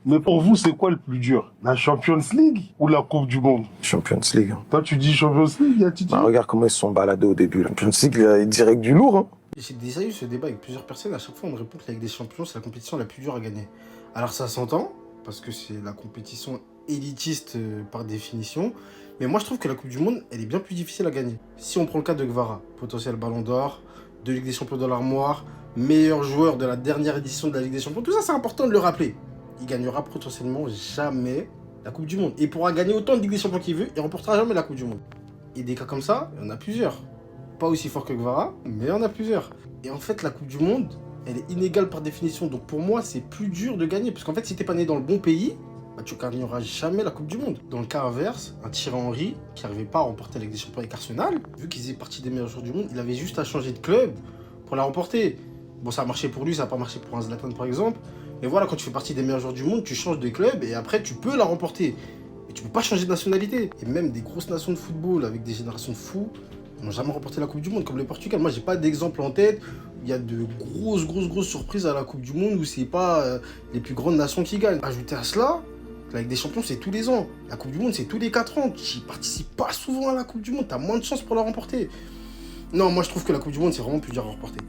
Mais pour vous, c'est quoi le plus dur? La Champions League ou la Coupe du Monde? Champions League. Toi, tu dis Champions League, y'a Titi? Bah, regarde comment ils se sont baladés au début. La Champions League, il y a direct du lourd. Hein. J'ai déjà eu ce débat avec plusieurs personnes. À chaque fois, on me répond que la Ligue des Champions, c'est la compétition la plus dure à gagner. Alors, ça s'entend, parce que c'est la compétition élitiste par définition. Mais moi, je trouve que la Coupe du Monde, elle est bien plus difficile à gagner. Si on prend le cas de Gvara, potentiel Ballon d'Or, de Ligue des Champions dans l'armoire, meilleur joueur de la dernière édition de la Ligue des Champions, tout ça, c'est important de le rappeler. Il gagnera potentiellement jamais la Coupe du Monde. Et il pourra gagner autant de Ligue des Champions qu'il veut, et il remportera jamais la Coupe du Monde. Et des cas comme ça, il y en a plusieurs. Pas aussi fort que Gvara, mais il y en a plusieurs. Et en fait, la Coupe du Monde, elle est inégale par définition. Donc pour moi, c'est plus dur de gagner. Parce qu'en fait, si t'es pas né dans le bon pays, bah, tu gagneras jamais la Coupe du Monde. Dans le cas inverse, un Thierry Henry, qui n'arrivait pas à remporter la Ligue des Champions avec Arsenal, vu qu'il faisait partie des meilleurs joueurs du monde, il avait juste à changer de club pour la remporter. Bon, ça a marché pour lui, ça n'a pas marché pour un Zlatan par exemple. Mais voilà, quand tu fais partie des meilleurs joueurs du monde, tu changes de club et après, tu peux la remporter. Mais tu peux pas changer de nationalité. Et même des grosses nations de football avec des générations de fous n'ont jamais remporté la Coupe du Monde, comme le Portugal. Moi, j'ai pas d'exemple en tête. Il y a de grosses surprises à la Coupe du Monde où c'est pas les plus grandes nations qui gagnent. Ajouter à cela, la Ligue des Champions, c'est tous les ans. La Coupe du Monde, c'est tous les 4 ans. Tu participes pas souvent à la Coupe du Monde, t'as moins de chances pour la remporter. Non, moi, je trouve que la Coupe du Monde, c'est vraiment plus dur à remporter.